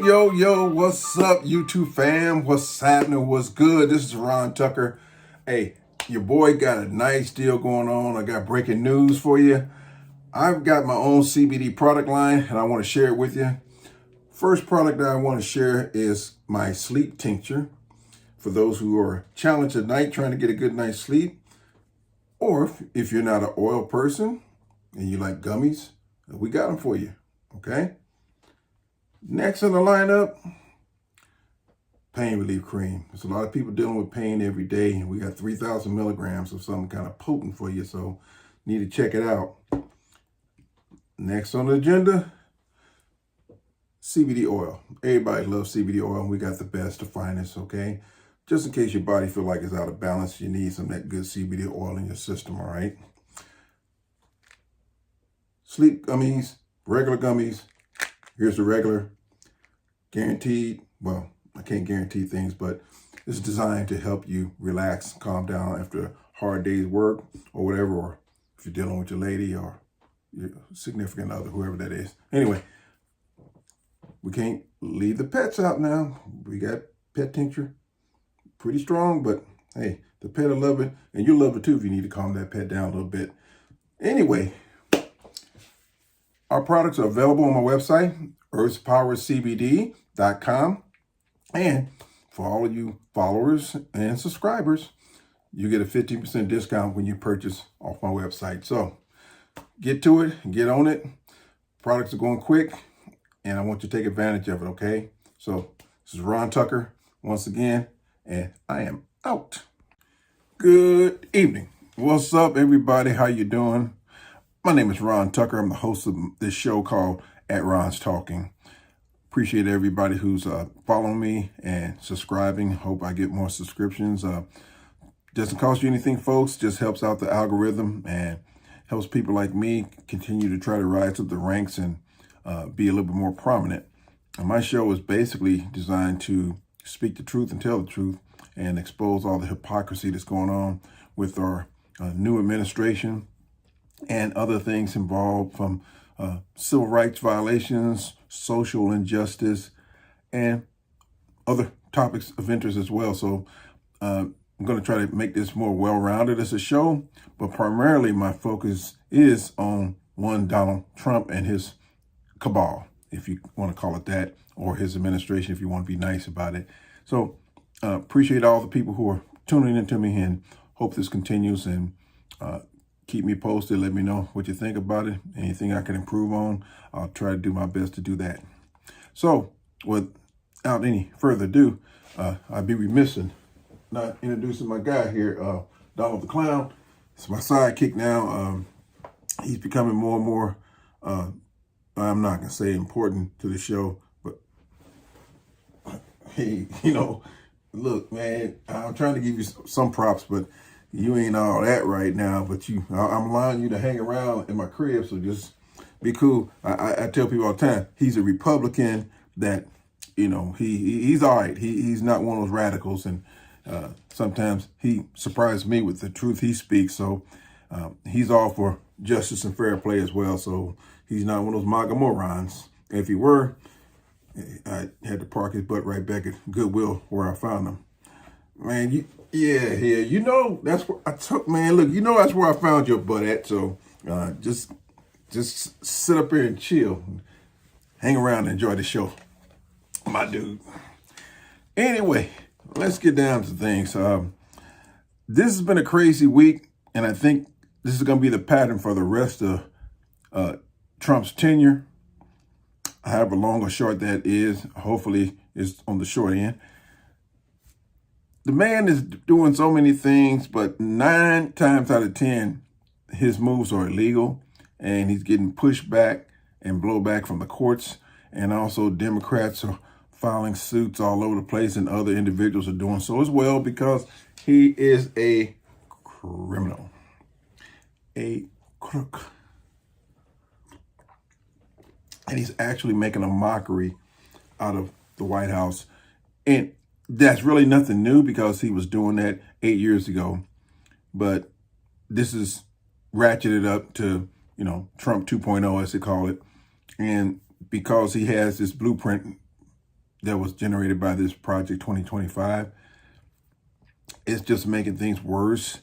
Yo, what's up, YouTube fam? What's happening? What's good? This is Ron Tucker. Hey, your boy got a nice deal going on. I got breaking news for you. I've got my own CBD product line, and I want to share it with you. First product that I want to share is my sleep tincture. For those who are challenged at night trying to get a good night's sleep, or if you're not an oil person and you like gummies, we got them for you, okay? Next on the lineup, pain relief cream. There's a lot of people dealing with pain every day, and we got 3,000 milligrams of something kind of potent for you, so need to check it out. Next on the agenda, CBD oil. Everybody loves CBD oil, and we got the best, the finest, okay? Just in case your body feel like it's out of balance, you need some of that good CBD oil in your system, all right? Sleep gummies, regular gummies. Here's the regular, guaranteed. Well, I can't guarantee things, but it's designed to help you relax, calm down after a hard day's work or whatever, or if you're dealing with your lady or your significant other, whoever that is. Anyway, we can't leave the pets out now. We got pet tincture, pretty strong, but hey, the pet will love it, and you'll love it too if you need to calm that pet down a little bit. Anyway, our products are available on my website, earthspowercbd.com. And for all of you followers and subscribers, you get a 15% discount when you purchase off my website. So get to it, get on it. Products are going quick, and I want you to take advantage of it, okay? So this is Ron Tucker once again, and I am out. Good evening. What's up, everybody? How you doing? My name is Ron Tucker. I'm the host of this show called At Ron's Talking. Appreciate everybody who's following me and subscribing. Hope I get more subscriptions. Doesn't cost you anything, folks. Just helps out the algorithm and helps people like me continue to try to rise up the ranks and be a little bit more prominent. And my show is basically designed to speak the truth and tell the truth and expose all the hypocrisy that's going on with our new administration and other things involved, from civil rights violations, social injustice, and other topics of interest as well. So I'm going to try to make this more well-rounded as a show, but primarily my focus is on one Donald Trump and his cabal, if you want to call it that, or his administration, if you want to be nice about it. So appreciate all the people who are tuning into me, and hope this continues, and keep me posted. Let me know what you think about it. Anything I can improve on, I'll try to do my best to do that. So without any further ado, I'd be remiss in not introducing my guy here, Donald the Clown. It's my sidekick now. He's becoming more and more, I'm not going to say important to the show, but hey, look, man, I'm trying to give you some props, but you ain't all that right now. But I'm allowing you to hang around in my crib, so just be cool. I tell people all the time, he's a Republican that, he's all right. He's not one of those radicals, and sometimes he surprises me with the truth he speaks. So he's all for justice and fair play as well. So he's not one of those MAGA morons. If he were, I had to park his butt right back at Goodwill where I found him. Man, that's where I took, man, look, that's where I found your butt at. So just sit up here and chill, hang around and enjoy the show, my dude. Anyway, let's get down to things. This has been a crazy week, and I think this is going to be the pattern for the rest of Trump's tenure. However long or short that is, hopefully it's on the short end. The man is doing so many things, but 9 times out of 10, his moves are illegal, and he's getting pushed back and blowback from the courts. And also Democrats are filing suits all over the place, and other individuals are doing so as well, because he is a criminal, a crook. And he's actually making a mockery out of the White House. And that's really nothing new, because he was doing that 8 years ago. But this is ratcheted up to, Trump 2.0, as they call it. And because he has this blueprint that was generated by this Project 2025. It's just making things worse.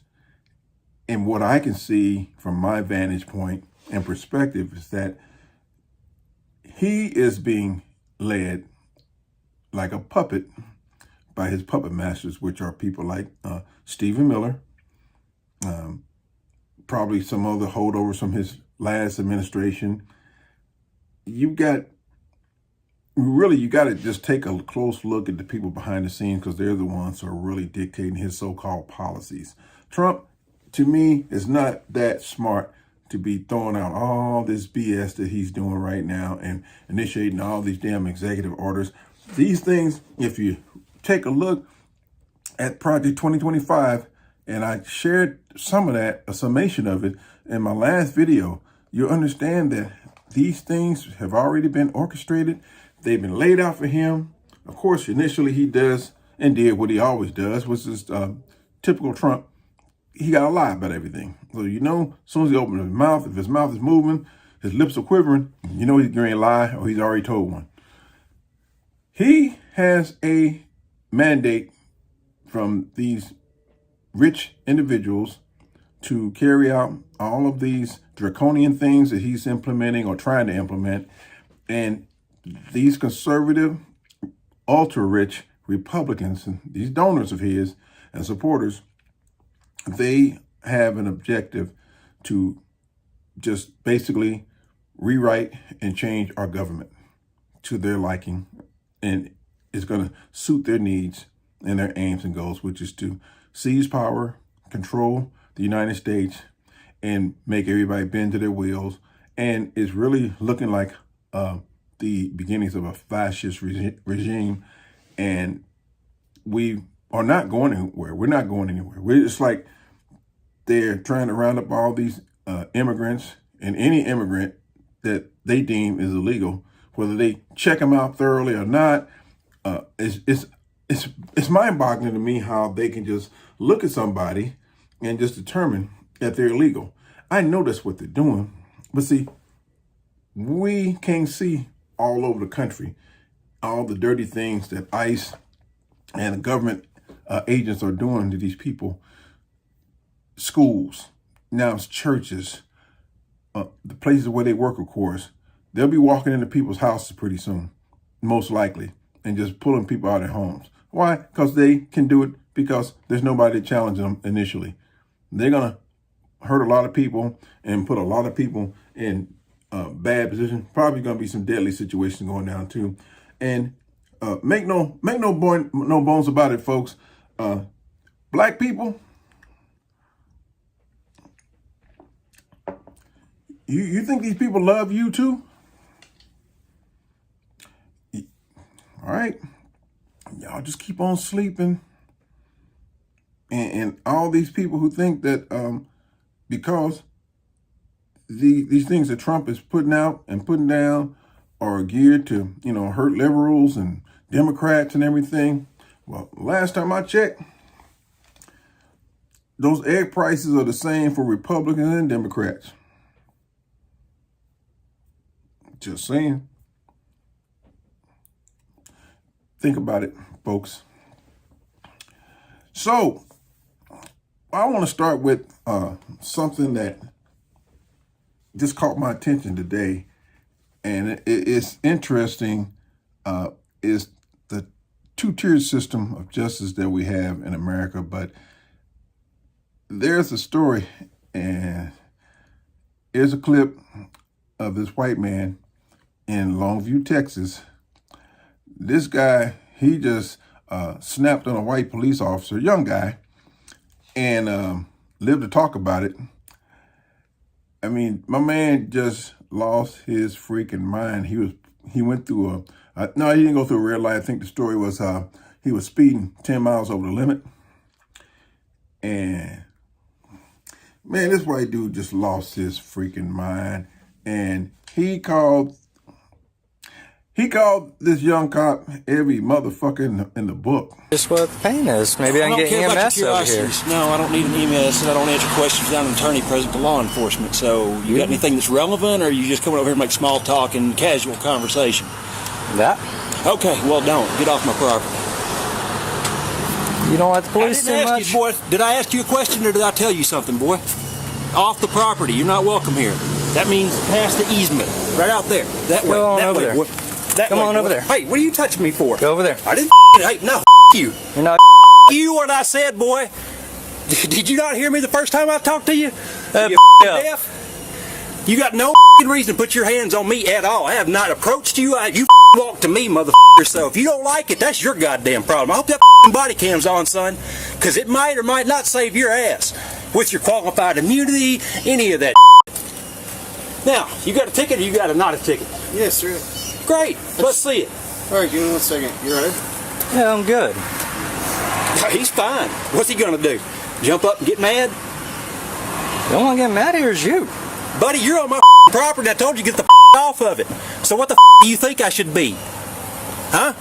And what I can see from my vantage point and perspective is that he is being led like a puppet by his puppet masters, which are people like Stephen Miller, probably some other holdovers from his last administration. You got to just take a close look at the people behind the scenes, because they're the ones who are really dictating his so-called policies. Trump, to me, is not that smart to be throwing out all this BS that he's doing right now and initiating all these damn executive orders. These things, if you take a look at Project 2025, and I shared some of that, a summation of it, in my last video, you'll understand that these things have already been orchestrated. They've been laid out for him. Of course, initially he does and did what he always does, which is typical Trump. He got to lie about everything. So, as soon as he opens his mouth, if his mouth is moving, his lips are quivering, he's going to lie, or he's already told one. He has a mandate from these rich individuals to carry out all of these draconian things that he's implementing or trying to implement. And these conservative, ultra-rich Republicans, and these donors of his and supporters, they have an objective to just basically rewrite and change our government to their liking. And it's going to suit their needs and their aims and goals, which is to seize power, control the United States, and make everybody bend to their wills. And it's really looking like the beginnings of a fascist regime. And we are not going anywhere. We're not going anywhere. It's like they're trying to round up all these immigrants, and any immigrant that they deem is illegal, whether they check them out thoroughly or not. It's mind-boggling to me how they can just look at somebody and just determine that they're illegal. I know that's what they're doing, but see, we can't see all over the country all the dirty things that ICE and the government agents are doing to these people. Schools, now it's churches, the places where they work, of course. They'll be walking into people's houses pretty soon, most likely, and just pulling people out of their homes. Why? Because they can do it, because there's nobody challenging them initially. They're going to hurt a lot of people and put a lot of people in bad position. Probably going to be some deadly situations going down too. And make no bones about it, folks. Black people, you think these people love you too? All right. Y'all just keep on sleeping. And all these people who think that because these things that Trump is putting out and putting down are geared to, hurt liberals and Democrats and everything. Well, last time I checked, those egg prices are the same for Republicans and Democrats. Just saying. Think about it, folks. So, I want to start with something that just caught my attention today, and it's interesting, is the two-tiered system of justice that we have in America. But there's a story, and here's a clip of this white man in Longview, Texas. This guy, he just snapped on a white police officer, young guy, and lived to talk about it. I mean, my man just lost his freaking mind. He went through no, he didn't go through a red light. I think the story was he was speeding 10 miles over the limit. And man, this white dude just lost his freaking mind. And he called this young cop every motherfucker in the book. Just what the pain is. Maybe I can get EMS over here. No, I don't need an EMS, and I don't answer questions without an attorney present to law enforcement. So you got anything that's relevant, or are you just coming over here to make small talk and casual conversation? That? Okay, well, don't. Get off my property. You don't like the police too I didn't much? ask you, boy. Did I ask you a question or did I tell you something, boy? Off the property. You're not welcome here. That means past the easement. Right out there. That way. Go on that over way, there. boy. That Come way, on boy. over there. Hey, what are you touching me for? Go over there. I didn't hey, no, you. You're not You what I said, boy. Did you not hear me the first time I talked to you? You yeah. deaf? You got no reason to put your hands on me at all. I have not approached you. You walked to me, motherfucker. So if you don't like it, that's your goddamn problem. I hope that body cam's on, son, because it might or might not save your ass with your qualified immunity, any of that. Now, you got a ticket or you got a not a ticket? Yes, sir. Great. Let's see it. All right, give me 1 second. You ready? Yeah, I'm good. He's fine. What's he gonna do? Jump up and get mad? The only one getting mad here is you. Buddy, you're on my property. I told you to get the off of it. So what the do you think I should be? Huh?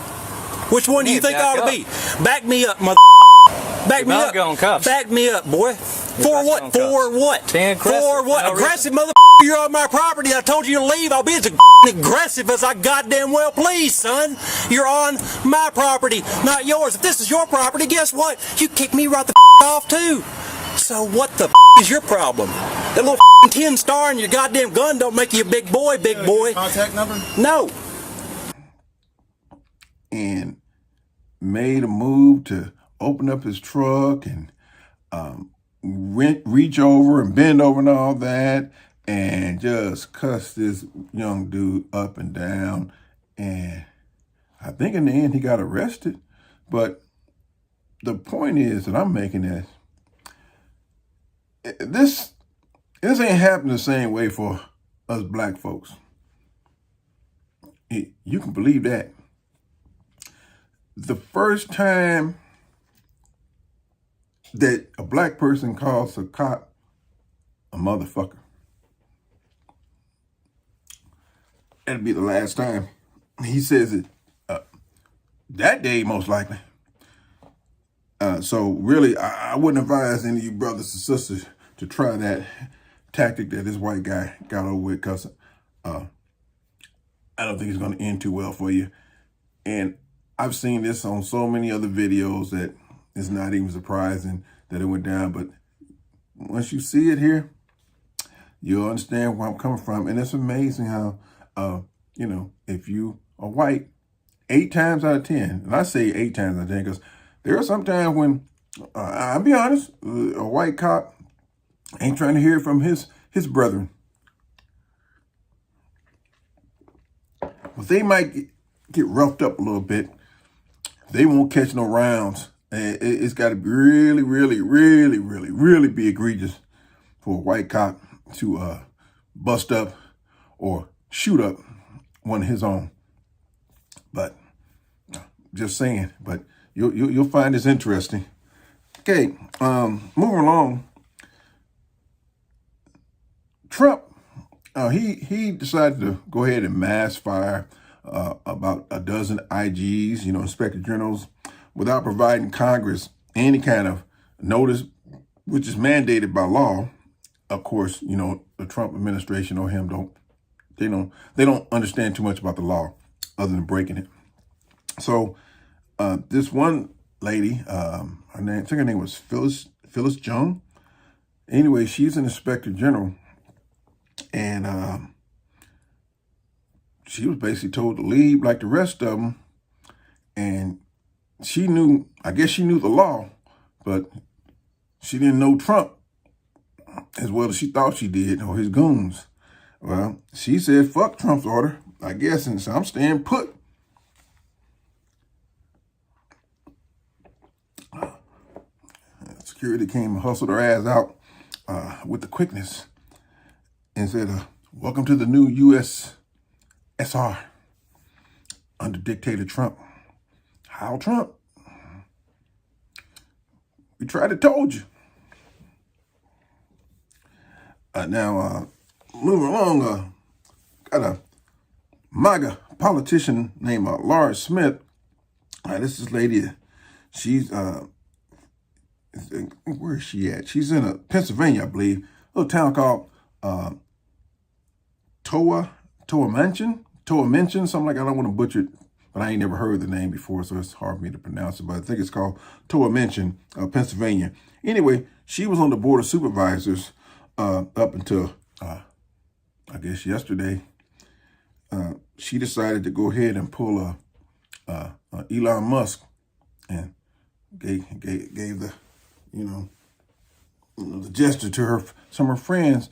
Which one do you think I ought to be? Back me up, mother. Back me up. Going cuffs. Back me up, boy. For what? For what? Being aggressive. For what? No Aggressive, mother. You're on my property. I told you to leave. I'll be as aggressive as I goddamn well please, son. You're on my property, not yours. If this is your property, guess what? You kick me right the off too. So what the is your problem? That little 10 star in your goddamn gun don't make you a big boy, big boy. Contact number? No. And made a move to open up his truck and reach over and bend over and all that, and just cuss this young dude up and down. And I think in the end he got arrested. But the point is that I'm making is this ain't happening the same way for us black folks. You can believe that. The first time that a black person calls a cop a motherfucker, that'll be the last time he says it that day, most likely. So really, I wouldn't advise any of you brothers and sisters to try that tactic that this white guy got over with, because I don't think it's going to end too well for you. And I've seen this on so many other videos that it's not even surprising that it went down. But once you see it here, you'll understand where I'm coming from. And it's amazing how, if you are white, 8 times out of 10, and I say 8 times out of 10 because there are some times when, I'll be honest, a white cop ain't trying to hear from his brethren. But they might get roughed up a little bit. They won't catch no rounds. And it's got to be really, really, really, really, really be egregious for a white cop to bust up or shoot up one of his own. But just saying. But you'll find this interesting. Okay, moving along. Trump, he decided to go ahead and mass fire about a dozen IGs, inspector generals, without providing Congress any kind of notice, which is mandated by law. Of course, the Trump administration or him don't understand too much about the law other than breaking it. So this one lady, I think her name was Phyllis Jung. Anyway, she's an inspector general, and she was basically told to leave like the rest of them. And I guess she knew the law, but she didn't know Trump as well as she thought she did, or his goons. Well, she said, fuck Trump's order, I guess, and so I'm staying put. Security came and hustled her ass out with the quickness and said, welcome to the new USSR under dictator Trump. How Trump? We tried to told you. Now, moving along, got a MAGA politician named Laura Smith. This is lady. She's where is she at? She's in Pennsylvania, I believe. A little town called Towa Mention, something like, I don't want to butcher it, but I ain't never heard the name before, so it's hard for me to pronounce it. But I think it's called Mention, Pennsylvania. Anyway, she was on the board of supervisors up until, I guess, yesterday. She decided to go ahead and pull Elon Musk and gave the, the gesture to some of her friends.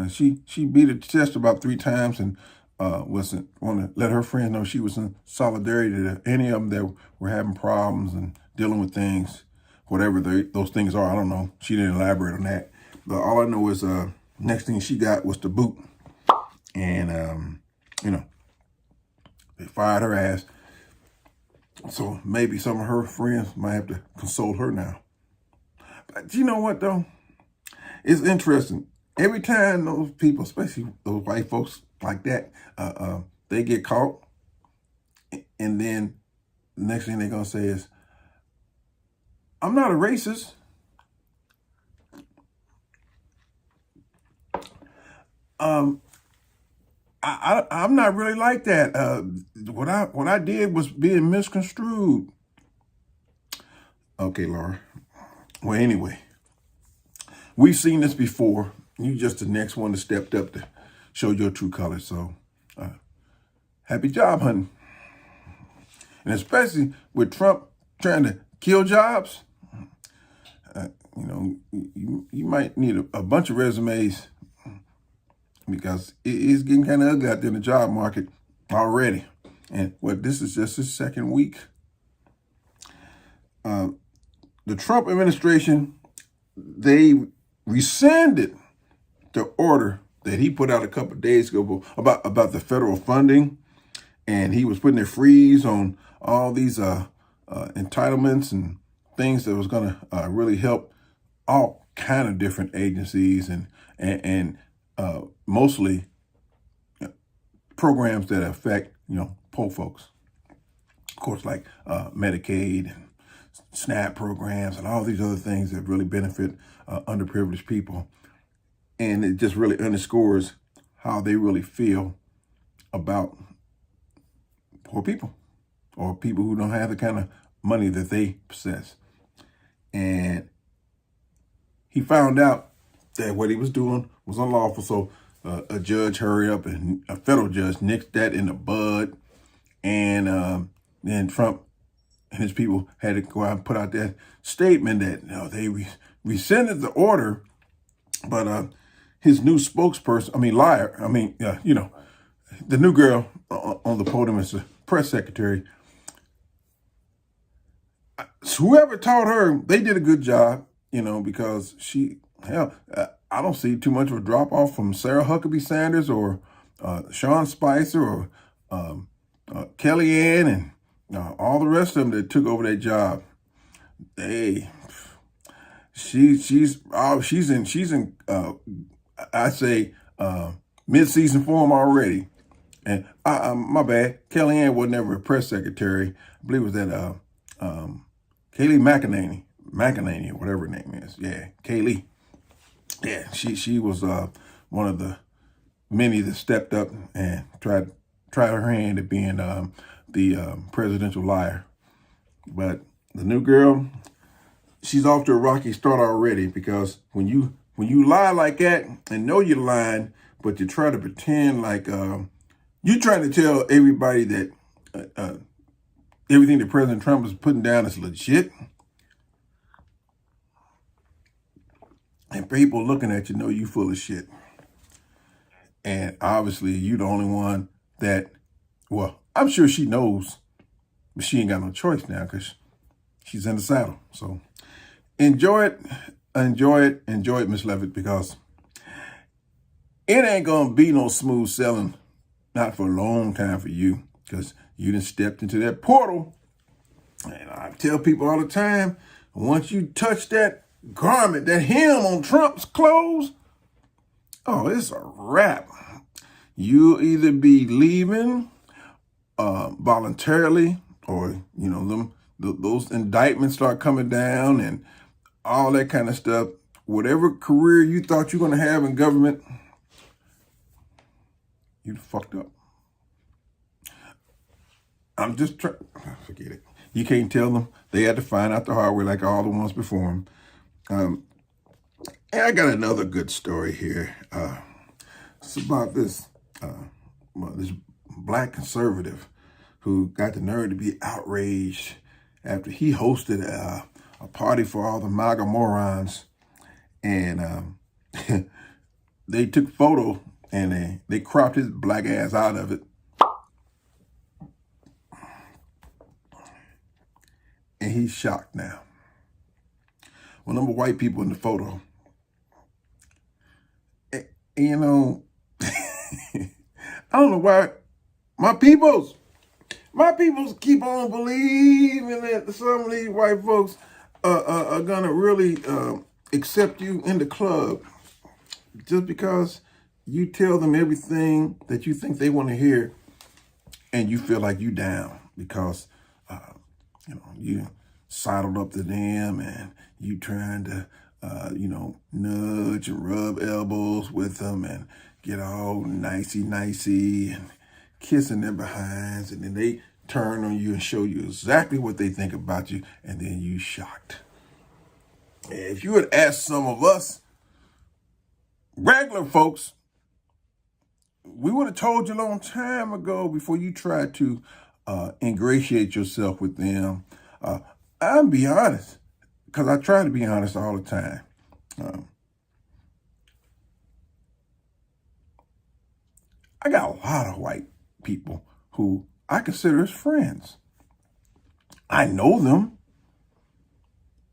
She beat it to test about 3 times and wasn't want to let her friends know she was in solidarity to any of them that were having problems and dealing with things, whatever those things are. I don't know. She didn't elaborate on that. But all I know is next thing she got was the boot. And, they fired her ass. So maybe some of her friends might have to console her now. But you know what, though? It's interesting. Every time those people, especially those white folks like that, they get caught, and then the next thing they're going to say is, I'm not a racist. I'm not really like that. What I did was being misconstrued. Okay, Laura. Well, anyway, we've seen this before. You just the next one that stepped up to show your true colors. So, happy job hunting. And especially with Trump trying to kill jobs, you might need a bunch of resumes, because it is getting kind of ugly out there in the job market already. And this is just his second week. The Trump administration, they rescinded the order that he put out a couple of days ago about the federal funding. And he was putting a freeze on all these entitlements and things that was going to really help all kind of different agencies and mostly programs that affect, poor folks. Of course, like Medicaid and SNAP programs and all these other things that really benefit underprivileged people. And it just really underscores how they really feel about poor people or people who don't have the kind of money that they possess. And he found out that what he was doing was unlawful. So a judge hurried up, and a federal judge nicked that in the bud. And then Trump and his people had to go out and put out that statement that they rescinded the order, but his new spokesperson, the new girl on the podium is the press secretary. Whoever taught her, they did a good job, because I don't see too much of a drop off from Sarah Huckabee Sanders or Sean Spicer or Kellyanne and all the rest of them that took over that job. She's in I say mid-season form already. And my bad, Kellyanne was never a press secretary. I believe it was that Kayleigh McEnany or whatever her name is. Yeah, Kayleigh. Yeah, she was one of the many that stepped up and tried her hand at being the presidential liar. But the new girl, she's off to a rocky start already, because when you lie like that and know you're lying, but you try to pretend like you're trying to tell everybody that everything that President Trump is putting down is legit, and people looking at you know you full of shit. And obviously you the only one that, well, I'm sure she knows, but she ain't got no choice now because she's in the saddle. So enjoy it, Miss Levitt, because it ain't gonna be no smooth sailing, not for a long time for you, because you done stepped into that portal. And I tell people all the time, once you touch that garment, that hem on Trump's clothes, oh, it's a wrap. You'll either be leaving voluntarily, or those indictments start coming down and all that kind of stuff. Whatever career you thought you were going to have in government, you fucked up. I'm just trying. Forget it. You can't tell them. They had to find out the hard way like all the ones before them. And I got another good story here. It's about this black conservative who got the nerve to be outraged after he hosted a party for all the MAGA morons. And they took a photo and they cropped his black ass out of it. And he's shocked now. Well, number white people in the photo. And, you know, I don't know why my peoples keep on believing that some of these white folks are gonna really accept you in the club just because you tell them everything that you think they want to hear, and you feel like you down because you sidled up to them and you trying to nudge and rub elbows with them and get all nicey and kissing their behinds, and then they turn on you and show you exactly what they think about you, and then you shocked. And if you had asked some of us regular folks, we would have told you a long time ago before you tried to ingratiate yourself with them. I'll be honest, because I try to be honest all the time. I got a lot of white people who I consider as friends. I know them,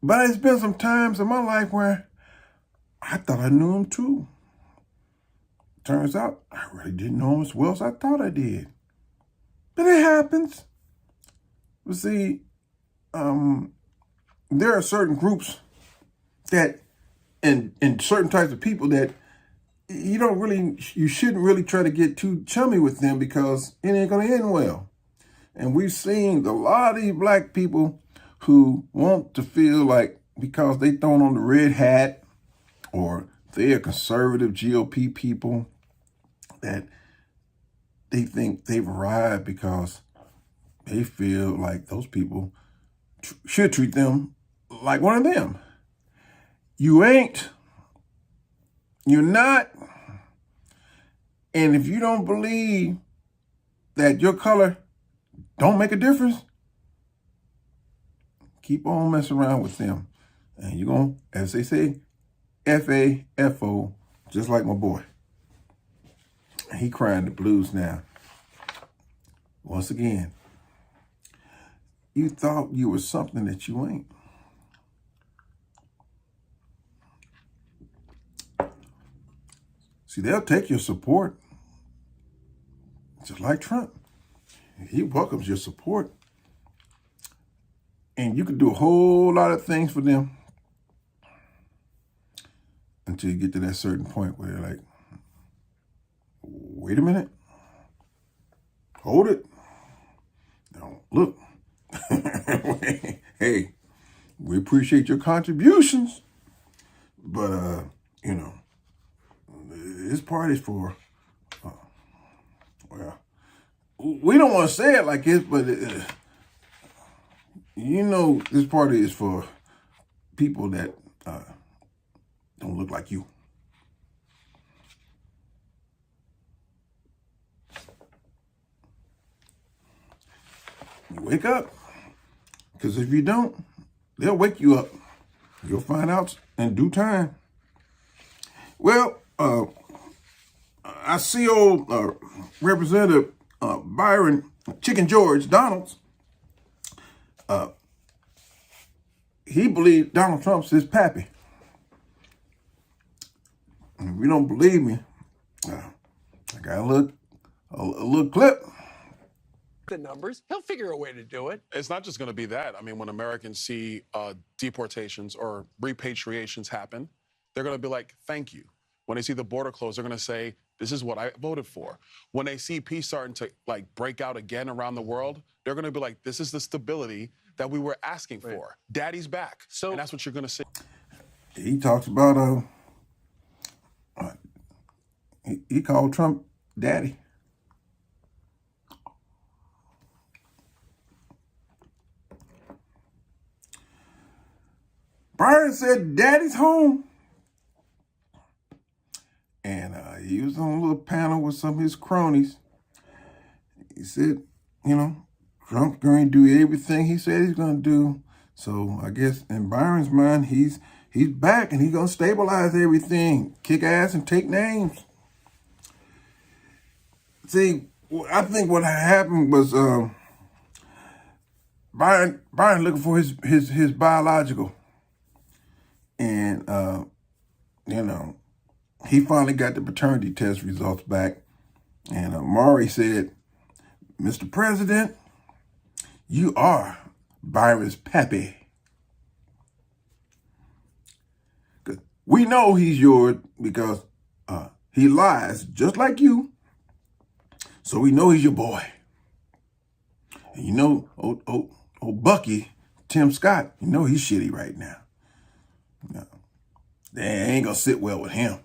but there's been some times in my life where I thought I knew them too. Turns out I really didn't know them as well as I thought I did. But it happens. You see, there are certain groups that, and certain types of people that you shouldn't really try to get too chummy with them because it ain't going to end well. And we've seen a lot of these black people who want to feel like because they thrown on the red hat or they're conservative GOP people that they think they've arrived because they feel like those people should treat them like one of them. You ain't. You're not. And if you don't believe that your color don't make a difference, keep on messing around with them. And you're going to, as they say, F-A-F-O, just like my boy. He crying the blues now. Once again, you thought you were something that you ain't. See, they'll take your support, just like Trump. He welcomes your support. And you can do a whole lot of things for them until you get to that certain point where you're like, wait a minute. Hold it. Now, look. Hey, we appreciate your contributions, but, this party's for, we don't want to say it like this, but, this party is for people that don't look like you. You wake up, because if you don't, they'll wake you up. You'll find out in due time. Well, I see old Representative Byron Chicken George Donalds. He believed Donald Trump's his pappy. And if you don't believe me, I got a little clip. The numbers, he'll figure a way to do it. It's not just going to be that. I mean, when Americans see deportations or repatriations happen, they're going to be like, thank you. When they see the border closed, they're going to say, this is what I voted for. When they see peace starting to break out again around the world, they're going to be like, this is the stability that we were asking for. Daddy's back. And that's what you're going to see. He talks about, he called Trump daddy. Byron said, Daddy's home. And he was on a little panel with some of his cronies. He said, Trump's going to do everything he said he's going to do. So I guess in Byron's mind, he's back and he's going to stabilize everything, kick ass and take names. See, I think what happened was Byron looking for his biological. And, he finally got the paternity test results back. And Maury said, Mr. President, you are Byron's pappy. We know he's yours because he lies just like you. So we know he's your boy. And old Bucky, Tim Scott, he's shitty right now. They ain't gonna sit well with him.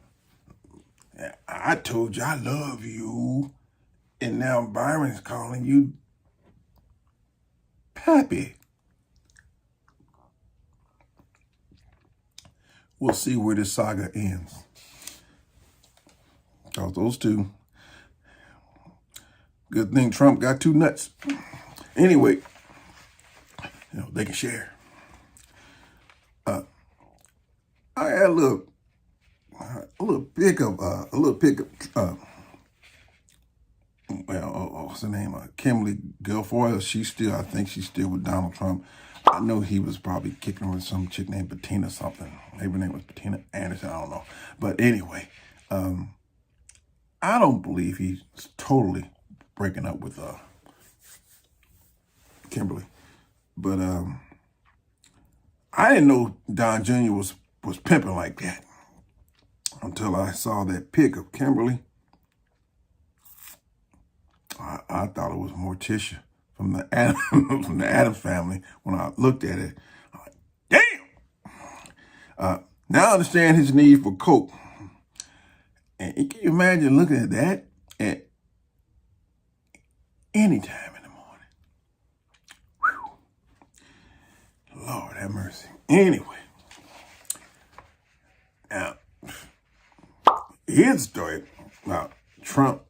I told you I love you. And now Byron's calling you Pappy. We'll see where this saga ends. Because those two, good thing Trump got two nuts. Anyway, they can share. I had a little pickup. What's her name? Kimberly Guilfoyle. I think she's still with Donald Trump. I know he was probably kicking her with some chick named Bettina something. Maybe her name was Bettina Anderson. I don't know. But anyway, I don't believe he's totally breaking up with Kimberly. But I didn't know Don Jr. was pimping like that until I saw that pic of Kimberly. I thought it was Morticia from the Addams family. When I looked at it, I'm like, damn! Now I understand his need for coke. And can you imagine looking at that at any time in the morning? Whew. Lord have mercy. Anyway, now, here's the story about Trump.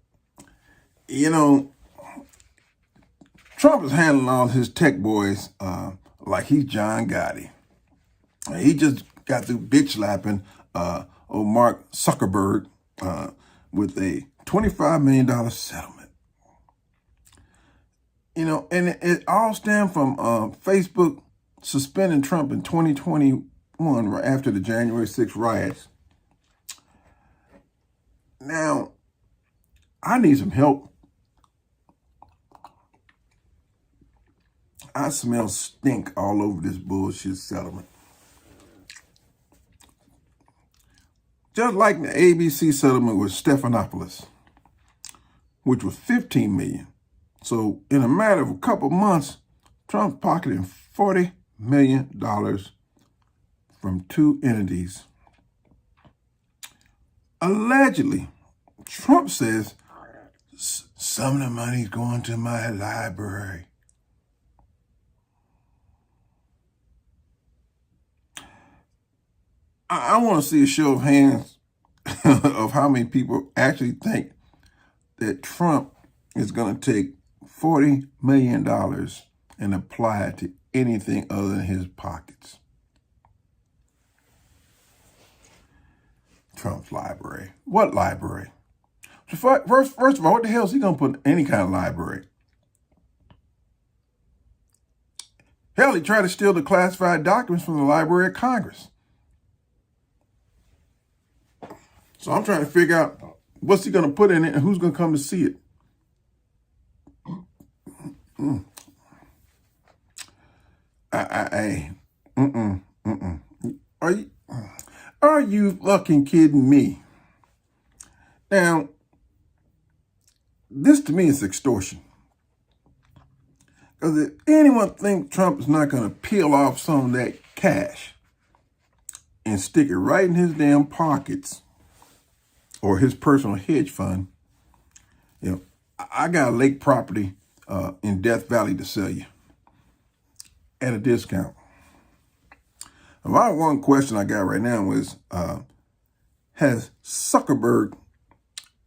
Trump is handling all his tech boys like he's John Gotti. He just got through bitch slapping old Mark Zuckerberg with a $25 million settlement. And it all stemmed from Facebook suspending Trump in 2021 right after the January 6th riots. Now, I need some help. I smell stink all over this bullshit settlement. Just like the ABC settlement with Stephanopoulos, which was $15 million. So in a matter of a couple months, Trump's pocketing $40 million from two entities. Allegedly, Trump says some of the money's going to my library. I want to see a show of hands of how many people actually think that Trump is going to take $40 million and apply it to anything other than his pockets. Trump's library. What library? First of all, what the hell is he going to put in any kind of library? Hell, he tried to steal the classified documents from the Library of Congress. So I'm trying to figure out what's he going to put in it and who's going to come to see it. Are you fucking kidding me? Now, this to me is extortion. Because if anyone thinks Trump is not going to peel off some of that cash and stick it right in his damn pockets or his personal hedge fund, I got a lake property in Death Valley to sell you at a discount. My one question I got right now is, has Zuckerberg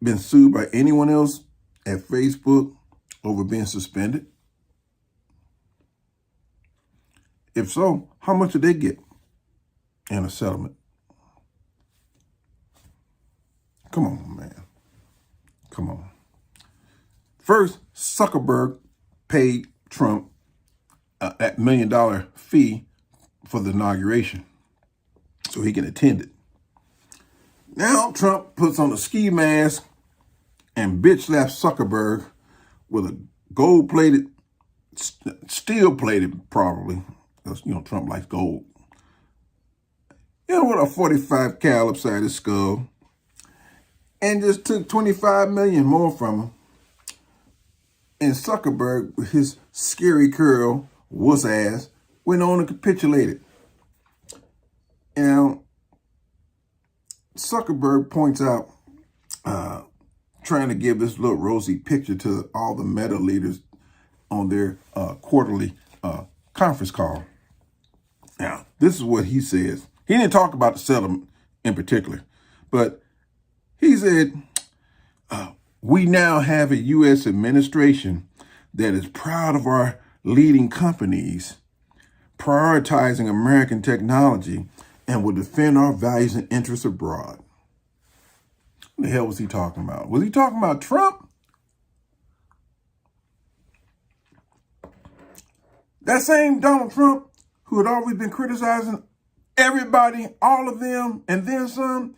been sued by anyone else at Facebook over being suspended? If so, how much did they get in a settlement? Come on, man. Come on. First, Zuckerberg paid Trump that $1 million fee for the inauguration so he can attend it. Now Trump puts on a ski mask and bitch slaps Zuckerberg with a gold-plated, steel-plated probably, because, Trump likes gold. With a 45 cal upside his skull, and just took 25 million more from him. And Zuckerberg, with his scary curl, wuss ass, went on and capitulated. Now, Zuckerberg points out, trying to give this little rosy picture to all the Meta leaders on their quarterly conference call. Now, this is what he says. He didn't talk about the settlement in particular, but he said, we now have a U.S. administration that is proud of our leading companies, prioritizing American technology, and will defend our values and interests abroad. What the hell was he talking about? Was he talking about Trump? That same Donald Trump who had always been criticizing everybody, all of them, and then some,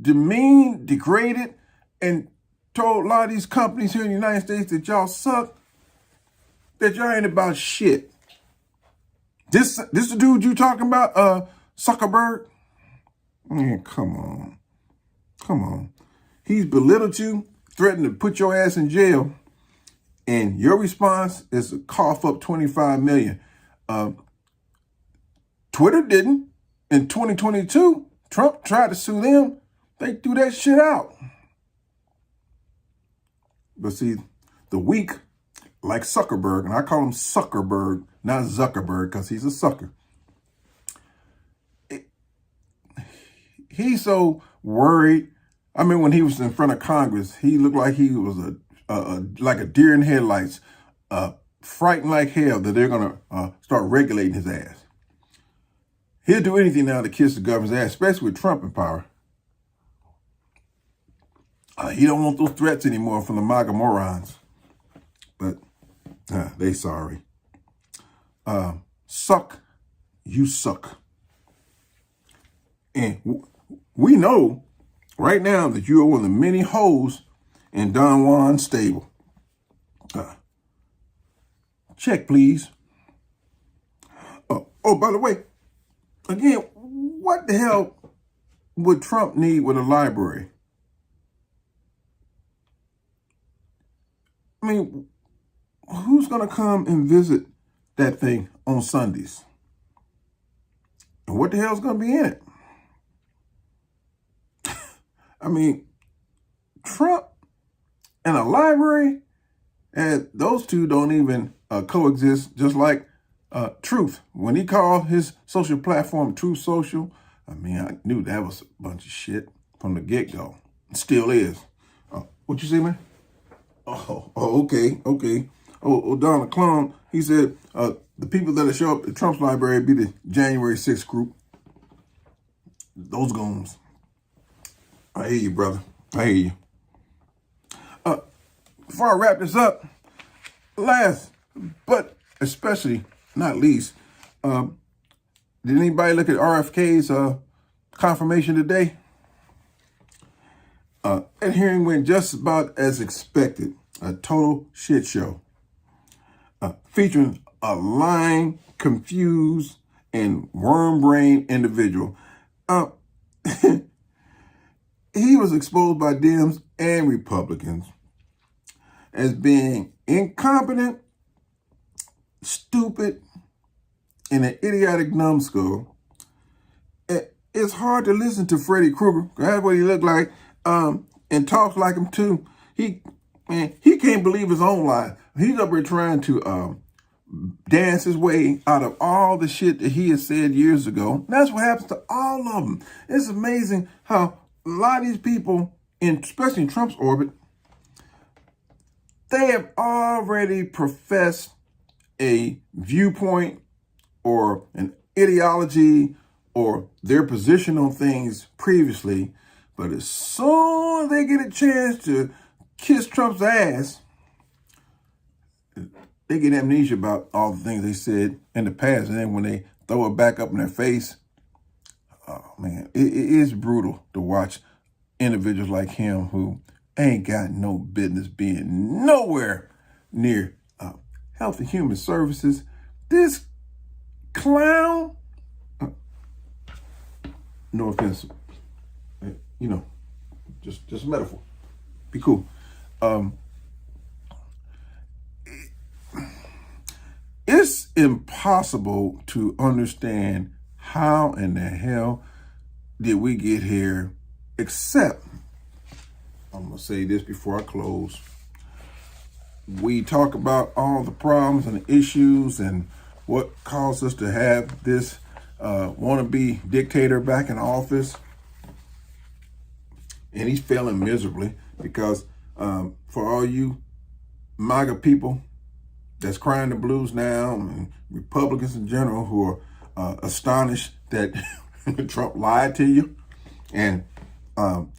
demeaned, degraded, and told a lot of these companies here in the United States that y'all suck, that y'all ain't about shit. This the dude you talking about, Zuckerberg? Man, come on. Come on. He's belittled you, threatened to put your ass in jail, and your response is to cough up 25 million. Twitter didn't. In 2022, Trump tried to sue them. They threw that shit out. But see, the weak, like Zuckerberg, and I call him Zuckerberg, not Zuckerberg, because he's a sucker. He's so worried. I mean, when he was in front of Congress, he looked like he was like a deer in headlights, frightened like hell that they're going to start regulating his ass. He'll do anything now to kiss the government's ass, especially with Trump in power. He don't want those threats anymore from the MAGA morons. But they sorry. Suck, you suck. And we know right now that you are one of the many hoes in Don Juan's stable. Check, please. Oh, by the way, again, what the hell would Trump need with a library? I mean, who's going to come and visit that thing on Sundays? And what the hell's going to be in it? I mean, Trump and a library, and those two don't even coexist, just like Truth. When he called his social platform Truth Social, I mean, I knew that was a bunch of shit from the get-go. It still is. What you say, man? Oh, okay. Oh, Donald Clone, he said the people that show up at Trump's library be the January 6th group. Those goons. I hear you, brother. I hear you. Before I wrap this up, last, but especially not least, did anybody look at RFK's confirmation today? That hearing went just about as expected. A total shit show. Featuring a lying, confused, and worm-brained individual. He was exposed by Dems and Republicans as being incompetent, stupid, and an idiotic numbskull. It's hard to listen to Freddy Krueger. That's what he looked like, and talks like him too. He can't believe his own lie. He's up here trying to dance his way out of all the shit that he has said years ago. And that's what happens to all of them. It's amazing how a lot of these people, especially in Trump's orbit, they have already professed a viewpoint or an ideology or their position on things previously. But as soon as they get a chance to kiss Trump's ass, they get amnesia about all the things they said in the past. And then when they throw it back up in their face, oh man, it is brutal to watch individuals like him who ain't got no business being nowhere near Health and Human Services. This clown, no offense, you know, just a metaphor. Be cool. It's impossible to understand how in the hell did we get here, except, I'm going to say this before I close. We talk about all the problems and the issues and what caused us to have this wannabe dictator back in office. And he's failing miserably because for all you MAGA people that's crying the blues now, and Republicans in general who are astonished that Trump lied to you, and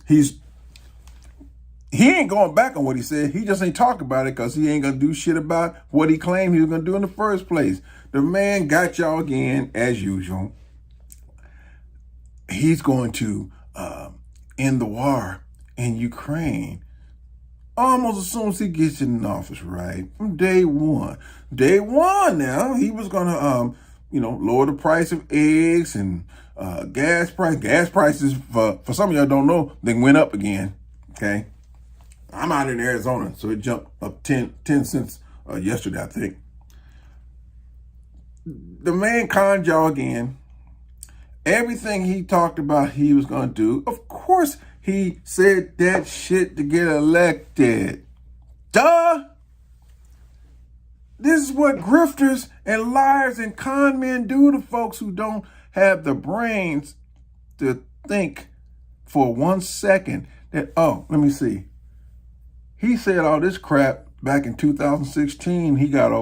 he ain't going back on what he said. He just ain't talking about it because he ain't going to do shit about what he claimed he was going to do in the first place. The man got y'all again, as usual. He's going to end the war in Ukraine almost as soon as he gets in office, right? From day one. Day one now, he was going to, lower the price of eggs and gas price. Gas prices, for some of y'all don't know, they went up again, okay? I'm out in Arizona, so it jumped up 10 cents yesterday, I think. The man conned y'all again. Everything he talked about he was going to do, of course he said that shit to get elected. Duh! This is what grifters and liars and con men do to folks who don't have the brains to think for 1 second that, oh, let me see. He said all this crap back in 2016. He got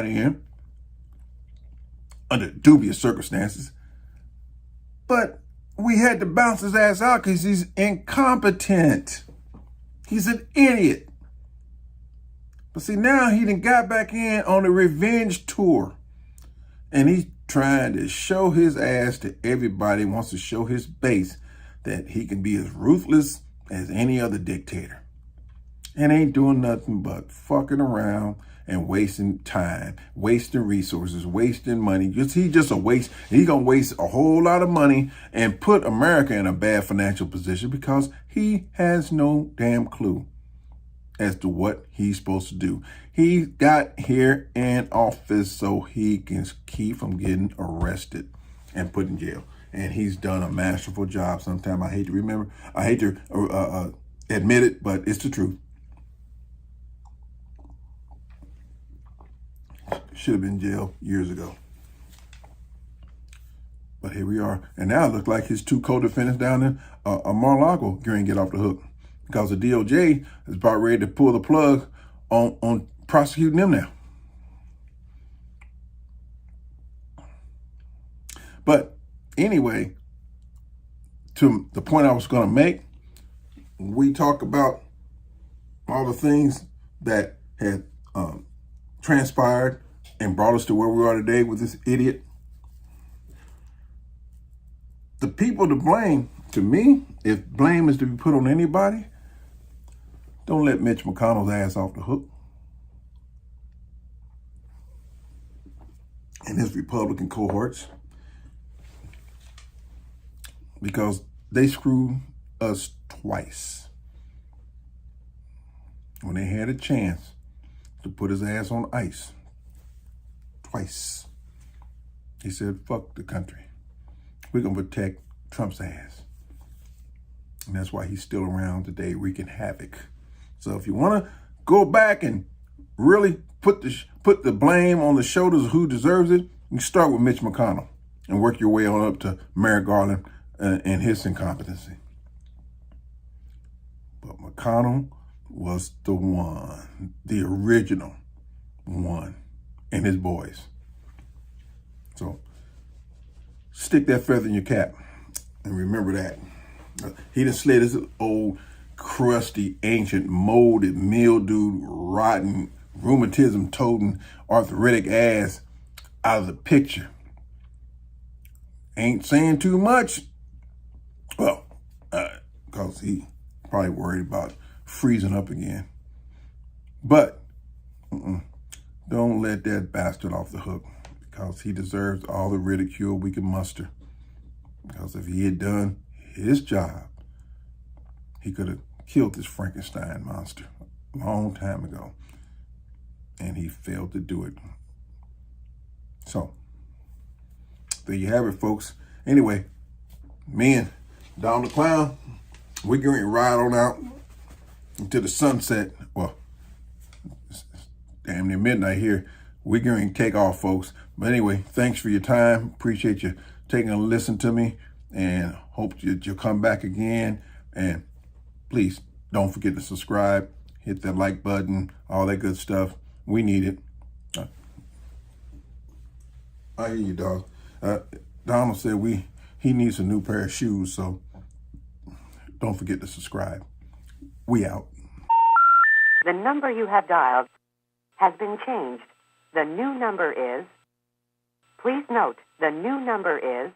in under dubious circumstances. But we had to bounce his ass out because he's incompetent. He's an idiot. But see, now he done got back in on a revenge tour. And he's trying to show his ass to everybody, wants to show his base that he can be as ruthless as any other dictator. And ain't doing nothing but fucking around and wasting time, wasting resources, wasting money. He just a waste. He's going to waste a whole lot of money and put America in a bad financial position because he has no damn clue as to what he's supposed to do. He got here in office so he can keep from getting arrested and put in jail. And he's done a masterful job. Sometimes I hate to admit it, but it's the truth. Should have been in jail years ago. But here we are. And now it looks like his two co-defendants down in Mar-a-Lago going to get off the hook because the DOJ is about ready to pull the plug on prosecuting them now. But anyway, to the point I was going to make, we talk about all the things that had transpired and brought us to where we are today with this idiot. The people to blame, to me, if blame is to be put on anybody, don't let Mitch McConnell's ass off the hook. And his Republican cohorts. Because they screwed us twice. When they had a chance to put his ass on ice. Twice. He said, fuck the country. We're going to protect Trump's ass. And that's why he's still around today wreaking havoc. So if you want to go back and really put the blame on the shoulders of who deserves it, you start with Mitch McConnell and work your way on up to Merrick Garland and his incompetency. But McConnell was the one, the original one, and his boys. So stick that feather in your cap and remember that. He done slid his old, crusty, ancient, molded, mildewed, rotten, rheumatism-toting, arthritic ass out of the picture. Ain't saying too much. Well, because he probably worried about freezing up again. But don't let that bastard off the hook, because he deserves all the ridicule we can muster. Because if he had done his job, he could have killed this Frankenstein monster a long time ago. And he failed to do it. So, there you have it, folks. Anyway, me and Don the Clown, we're going to ride on out into the sunset. Well, it's damn near midnight here. We're going to take off, folks. But anyway, thanks for your time. Appreciate you taking a listen to me, and hope you'll come back again. And please don't forget to subscribe, hit that like button, all that good stuff. We need it. I hear you, dog. Donald said he needs a new pair of shoes, so don't forget to subscribe. We out. The number you have dialed has been changed. The new number is... Please note, the new number is...